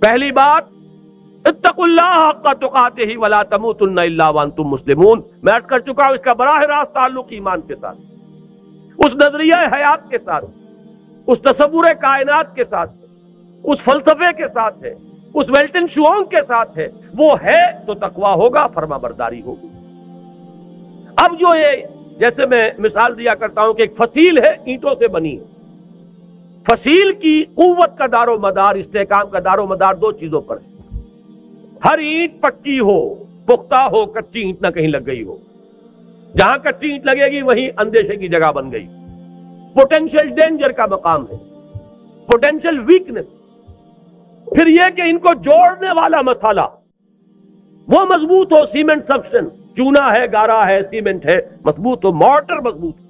پہلی بات اتقوا اللہ حق تقاتہ ولا تموتن الا وانتم مسلمون، میں عرض کر چکا ہوں اس کا براہ راست تعلق ایمان کے ساتھ، اس نظریہ حیات کے ساتھ، اس تصور کائنات کے ساتھ، اس فلسفے کے ساتھ ہے، اس ویلٹن شوانگ کے ساتھ ہے۔ وہ ہے تو تقویٰ ہوگا، فرما برداری ہوگی۔ اب جو یہ جیسے میں مثال دیا کرتا ہوں کہ ایک فصیل ہے اینٹوں سے بنی ہے، فصیل کی قوت کا دار و مدار، استحکام کا دار و مدار دو چیزوں پر ہے۔ ہر اینٹ پکی ہو، پختہ ہو، کچی اینٹ نہ کہیں لگ گئی ہو۔ جہاں کچی اینٹ لگے گی وہیں اندیشے کی جگہ بن گئی، پوٹینشیل ڈینجر کا مقام ہے، پوٹینشیل ویکنس۔ پھر یہ کہ ان کو جوڑنے والا مسالہ وہ مضبوط ہو، سیمنٹ سبسٹنس، چونا ہے، گارا ہے، سیمنٹ ہے، مضبوط ہو، مارٹر مضبوط ہو۔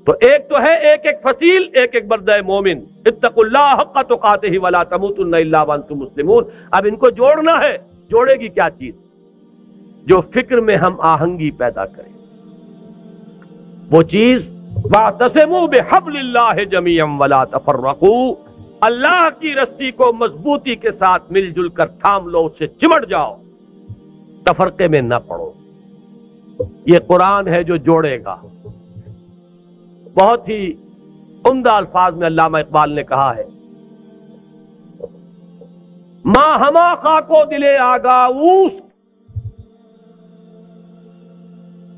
تو ایک تو ہے ایک ایک فصیل، ایک ایک بردہ مومن، اتقوا اللہ حق تقاتہ ولا تموتن الا وانتم مسلمون۔ اب ان کو جوڑنا ہے، جوڑے گی کیا چیز؟ جو فکر میں ہم آہنگی پیدا کرے، وہ چیز واعتصموا بحبل اللہ جميعا ولا تفرقوا، اللہ کی رسی کو مضبوطی کے ساتھ مل جل کر تھام لو، اس سے چمٹ جاؤ، تفرقے میں نہ پڑو۔ یہ قرآن ہے جو جوڑے گا۔ بہت ہی عمدہ الفاظ میں علامہ اقبال نے کہا ہے، ماں ہما خاکو دلے آگاؤس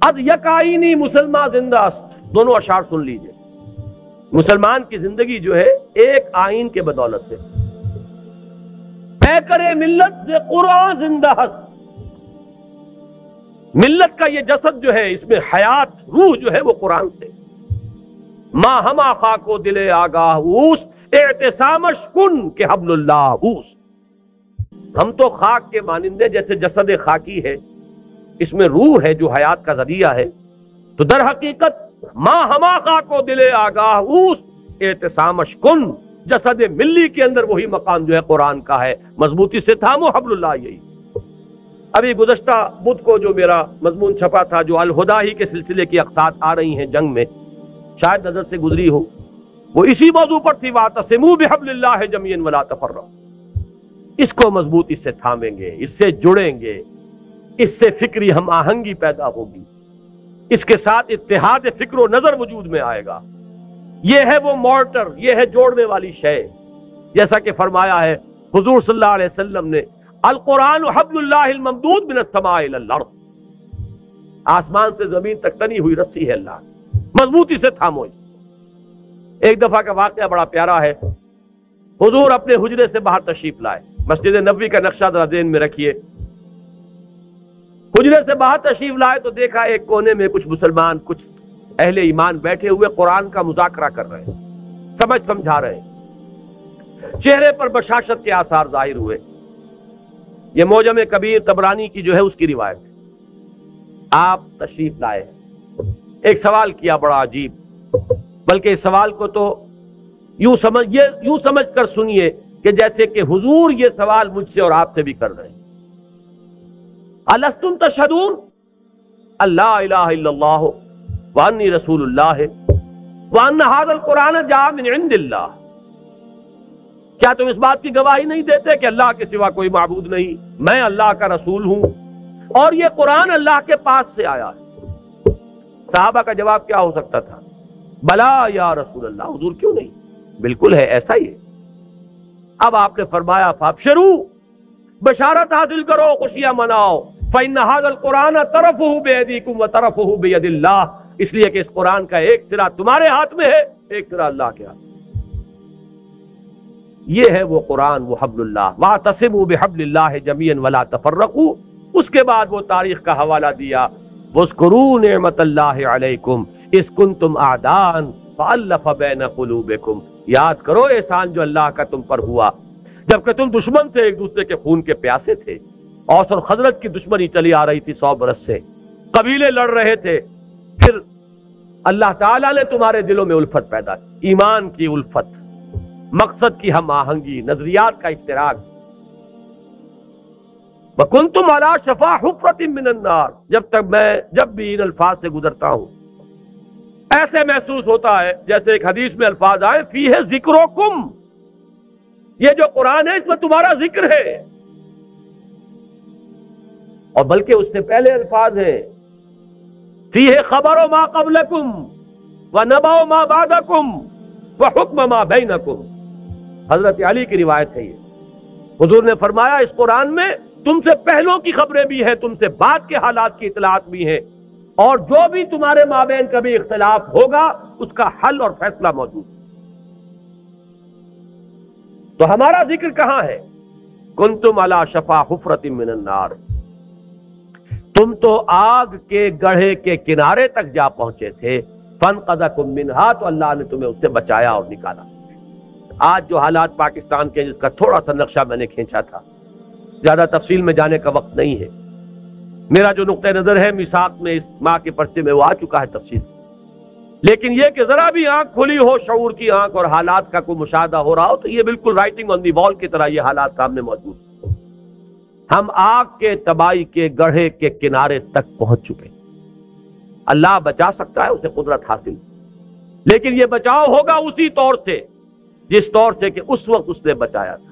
اد یکائنی مسلمان زندہ است۔ دونوں اشعار سن لیجئے۔ مسلمان کی زندگی جو ہے ایک آئین کے بدولت سے، اے کرے ملت سے قرآن زندہ است۔ ملت کا یہ جسد جو ہے، اس میں حیات، روح جو ہے وہ قرآن سے۔ ماں ہما خاکو دل آگاہ اوس اعتصامش کن کہ حبل اللہ اوس۔ ہم تو خاک کے مانندے جیسے جسد خاکی ہے، اس میں روح ہے جو حیات کا ذریعہ ہے، تو در حقیقت ماں ہما خاکو دل آگاہ اوس اعتصامش کن، جسد ملی کے اندر وہی مقام جو ہے قرآن کا ہے، مضبوطی سے تھامو حبل اللہ۔ یہی ابھی گزشتہ بدھ کو جو میرا مضمون چھپا تھا، جو الہدا ہی کے سلسلے کی اقساط آ رہی ہیں جنگ میں، شاید نظر سے گزری ہو، وہ اسی موضوع پر تھی، واعتصموا بحبل اللہ جميعا ولا تفرقوا۔ اس کو مضبوطی سے تھامیں گے، اس سے جڑیں گے، اس سے فکری ہم آہنگی پیدا ہوگی، اس کے ساتھ اتحاد فکر و نظر وجود میں آئے گا۔ یہ ہے وہ مورٹر، یہ ہے جوڑنے والی شے، جیسا کہ فرمایا ہے حضور صلی اللہ علیہ وسلم نے، القرآن حبل اللہ الممدود من السماء الى الارض۔ آسمان سے زمین تک تنی ہوئی رسی ہے اللہ، مضبوطی سے تھامو۔ ایک دفعہ کا واقعہ بڑا پیارا ہے۔ حضور اپنے حجرے سے باہر تشریف لائے، مسجد نبوی کا نقشہ ذرا ذہن میں رکھیے۔ حجرے سے باہر تشریف لائے تو دیکھا ایک کونے میں کچھ مسلمان، کچھ اہل ایمان بیٹھے ہوئے قرآن کا مذاکرہ کر رہے ہیں، سمجھا رہے ہیں، چہرے پر بشاشت کے آثار ظاہر ہوئے۔ یہ معجم کبیر طبرانی کی جو ہے اس کی روایت ہے۔ آپ تشریف لائے، ایک سوال کیا بڑا عجیب، بلکہ اس سوال کو تو یوں سمجھ کر سنیے کہ جیسے کہ حضور یہ سوال مجھ سے اور آپ سے بھی کر رہے ہیں۔ الستم تشہدون اللہ الہ الا اللہ وانی رسول اللہ وان ھذا القرآن جاء من عند اللہ، کیا تم اس بات کی گواہی نہیں دیتے کہ اللہ کے سوا کوئی معبود نہیں، میں اللہ کا رسول ہوں اور یہ قرآن اللہ کے پاس سے آیا ہے؟ صحابہ کا جواب کیا ہو سکتا تھا؟ بلا یا رسول اللہ، حضور کیوں نہیں، بالکل ہے، ایسا ہی ہے۔ اب آپ نے فرمایا فابشروا، بشارت حاصل کرو، خوشیاں مناؤ، فإن هذا القرآن طرفه بأيديكم وطرفه بيد الله، اس لیے کہ اس قرآن کا ایک سرا تمہارے ہاتھ میں ہے، ایک سرا اللہ کے ہاتھ میں۔ یہ ہے وہ قرآن، وہ حبل اللہ، واعتصموا بحبل اللہ جميعا ولا تفرقوا۔ اس کے بعد وہ تاریخ کا حوالہ دیا، واذکروا نعمت اللہ علیکم اذ کنتم اعداء فألف بین قلوبکم، یاد کرو احسان جو اللہ کا تم پر ہوا جبکہ تم دشمن تھے، ایک دوسرے کے خون کے پیاسے تھے۔ اوس اور خزرج کی دشمنی چلی آ رہی تھی 100 برس سے، قبیلے لڑ رہے تھے، پھر اللہ تعالیٰ نے تمہارے دلوں میں الفت پیدا کی، ایمان کی الفت، مقصد کی ہم آہنگی، نظریات کا اشتراک۔ وَكُنْتُمْ عَلَىٰ شَفَا حُفْرَةٍ مِّنَ النَّارِ، جب بھی ان الفاظ سے گزرتا ہوں ایسے محسوس ہوتا ہے جیسے ایک حدیث میں الفاظ آئے فیہ ذکرکم، یہ جو قرآن ہے اس میں تمہارا ذکر ہے، اور بلکہ اس سے پہلے الفاظ ہیں فیہ خبر ما قبلکم ونبأ ما بعدکم وحکم ما بینکم۔ حضرت علی کی روایت ہے یہ، حضور نے فرمایا اس قرآن میں تم سے پہلوں کی خبریں بھی ہیں، تم سے بعد کے حالات کی اطلاعات بھی ہیں، اور جو بھی تمہارے مابین کبھی اختلاف ہوگا اس کا حل اور فیصلہ موجود ہے۔ تو ہمارا ذکر کہاں ہے؟ کنتم علی شفا حفرۃ من النار، تم تو آگ کے گڑھے کے کنارے تک جا پہنچے تھے، فانقذکم منہا، تو اللہ نے تمہیں اس سے بچایا اور نکالا۔ آج جو حالات پاکستان کے، جس کا تھوڑا سا نقشہ میں نے کھینچا تھا، زیادہ تفصیل میں جانے کا وقت نہیں ہے، میرا جو نقطہ نظر ہے میثاق میں اس ماہ کے پرچے میں وہ آ چکا ہے تفصیل، لیکن یہ کہ ذرا بھی آنکھ کھلی ہو، شعور کی آنکھ، اور حالات کا کوئی مشاہدہ ہو رہا ہو، تو یہ بالکل رائٹنگ آن دی وال کی طرح یہ حالات سامنے موجود ہیں۔ ہم آگ کے تباہی کے گڑھے کے کنارے تک پہنچ چکے۔ اللہ بچا سکتا ہے، اسے قدرت حاصل، لیکن یہ بچاؤ ہوگا اسی طور سے جس طور سے کہ اس وقت اس نے بچایا تھا،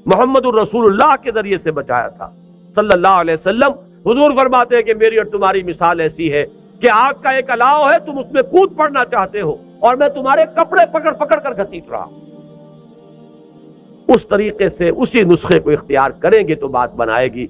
محمد الرسول اللہ کے ذریعے سے بچایا تھا صلی اللہ علیہ وسلم۔ حضور فرماتے ہیں کہ میری اور تمہاری مثال ایسی ہے کہ آگ کا ایک الاؤ ہے، تم اس میں کود پڑنا چاہتے ہو اور میں تمہارے کپڑے پکڑ پکڑ کر گھسیٹ رہا ہوں۔ اس طریقے سے اسی نسخے کو اختیار کریں گے تو بات بنائے گی۔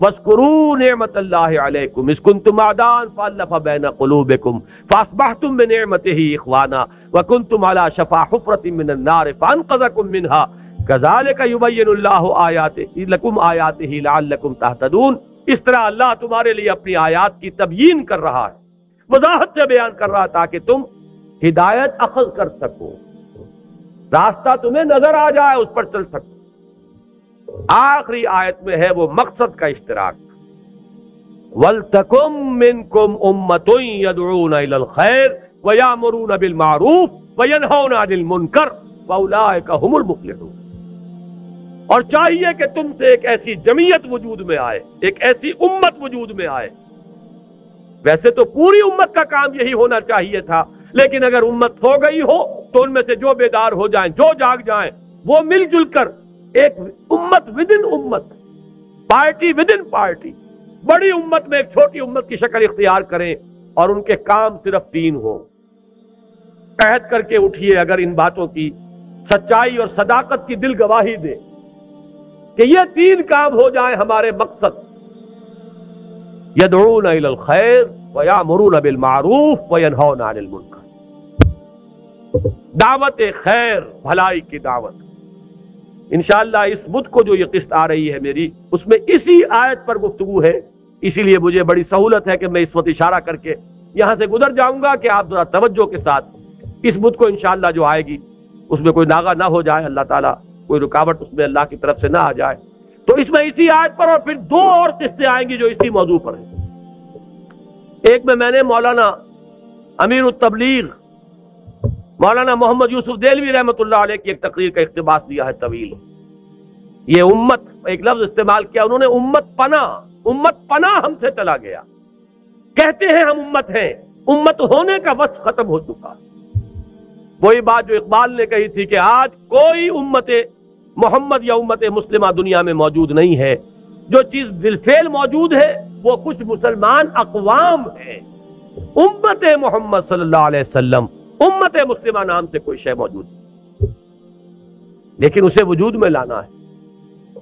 وَاذْكُرُوا نِعْمَةَ اللَّهِ عَلَيْكُمْ إِذْ كُنْتُمْ أَعْدَاءً فَأَلَّفَ بَيْنَ قُلُوبِكُمْ فَأَصْبَحْتُمْ بِنِعْمَتِهِ إِخْوَانًا وَكُنْتُمْ عَلَى شَفَا حُفْرَةٍ مِّنَ النَّارِ فَأَنقَذَكُم مِّنْهَا كَذَلِكَ يُبَيِّنُ اللَّهُ آيَاتِهِ لَكُمْ آيَاتِهِ لَعَلَّكُمْ تَهْتَدُونَ۔ اس طرح اللہ تمہارے لیے اپنی آیات کی تبیین کر رہا ہے، وضاحت سے بیان کر رہا ہے تاکہ تم ہدایت اخذ کر سکو، راستہ تمہیں نظر آ جائے، اس پر چل سکو۔ آخری آیت میں ہے وہ مقصد کا اشتراک، وَلْتَكُن مِّنكُمْ أُمَّةٌ يَدْعُونَ إِلَى الْخَيْرِ وَيَأْمُرُونَ بِالْمَعْرُوفِ وَيَنْهَوْنَ عَنِ الْمُنكَرِ وَأُولَٰئِكَ هُمُ الْمُفْلِحُونَ۔ اور چاہیے کہ تم سے ایک ایسی جمعیت وجود میں آئے، ایک ایسی امت وجود میں آئے۔ ویسے تو پوری امت کا کام یہی ہونا چاہیے تھا، لیکن اگر امت ہو گئی ہو تو ان میں سے جو بیدار ہو جائیں، جو جاگ جائیں، وہ مل جل کر ایک امت ودن امت، پارٹی ودن پارٹی، بڑی امت میں ایک چھوٹی امت کی شکل اختیار کریں، اور ان کے کام صرف 3 ہوں۔ عہد کر کے اٹھیے اگر ان باتوں کی سچائی اور صداقت کی دل گواہی دے کہ یہ 3 کام ہو جائیں ہمارے مقصد، یدعون الی الخیر ویامرون بالمعروف وینہون عن المنکر، دعوت خیر، بھلائی کی دعوت۔ انشاءاللہ اس بدھ کو جو یہ قسط آ رہی ہے میری، اس میں اسی آیت پر گفتگو ہے، اسی لیے مجھے بڑی سہولت ہے کہ میں اس وقت اشارہ کر کے یہاں سے گزر جاؤں گا کہ آپ ذرا توجہ کے ساتھ اس بدھ کو انشاءاللہ جو آئے گی اس میں کوئی ناغہ نہ ہو جائے، اللہ تعالیٰ کوئی رکاوٹ اس میں اللہ کی طرف سے نہ آ جائے۔ تو اس میں اسی آیت پر اور پھر 2 اور قسطیں آئیں گی جو اسی موضوع پر ہیں۔ ایک میں نے مولانا امیر التبلیغ مولانا محمد یوسف دہلوی رحمۃ اللہ علیہ کی ایک تقریر کا اقتباس دیا ہے طویل۔ یہ امت، ایک لفظ استعمال کیا انہوں نے، امت پناہ ہم سے چلا گیا۔ کہتے ہیں ہم امت ہیں، امت ہونے کا وصف ختم ہو چکا۔ وہی بات جو اقبال نے کہی تھی کہ آج کوئی امت محمد یا امت مسلمہ دنیا میں موجود نہیں ہے، جو چیز بالفعل موجود ہے وہ کچھ مسلمان اقوام ہیں، امت محمد صلی اللہ علیہ وسلم، امت مسلمہ نام سے کوئی شے موجود نہیں، لیکن اسے وجود میں لانا ہے،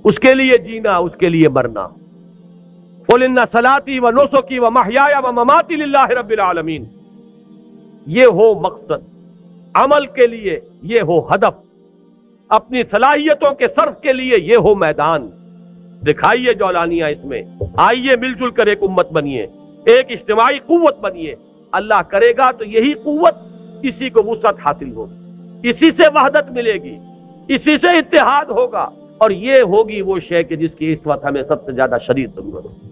اس کے لیے جینا، اس کے لیے مرنا۔ قُلْ إِنَّ صَلَاتِي وَنُسُكِي وَمَحْيَايَ وَمَمَاتِي لِلَّهِ رَبِّ الْعَالَمِينَ۔ یہ ہو مقصد، عمل کے لیے یہ ہو ہدف، اپنی صلاحیتوں کے صرف کے لیے یہ ہو میدان۔ دکھائیے جولانیاں اس میں، آئیے مل جل کر ایک امت بنیے، ایک اجتماعی قوت بنیے۔ اللہ کرے گا تو یہی قوت، اسی کو وسعت حاصل ہوگی، اسی سے وحدت ملے گی، اسی سے اتحاد ہوگا، اور یہ ہوگی وہ شے کہ جس کی اس وقت ہمیں سب سے زیادہ شدید ضرورت ہے۔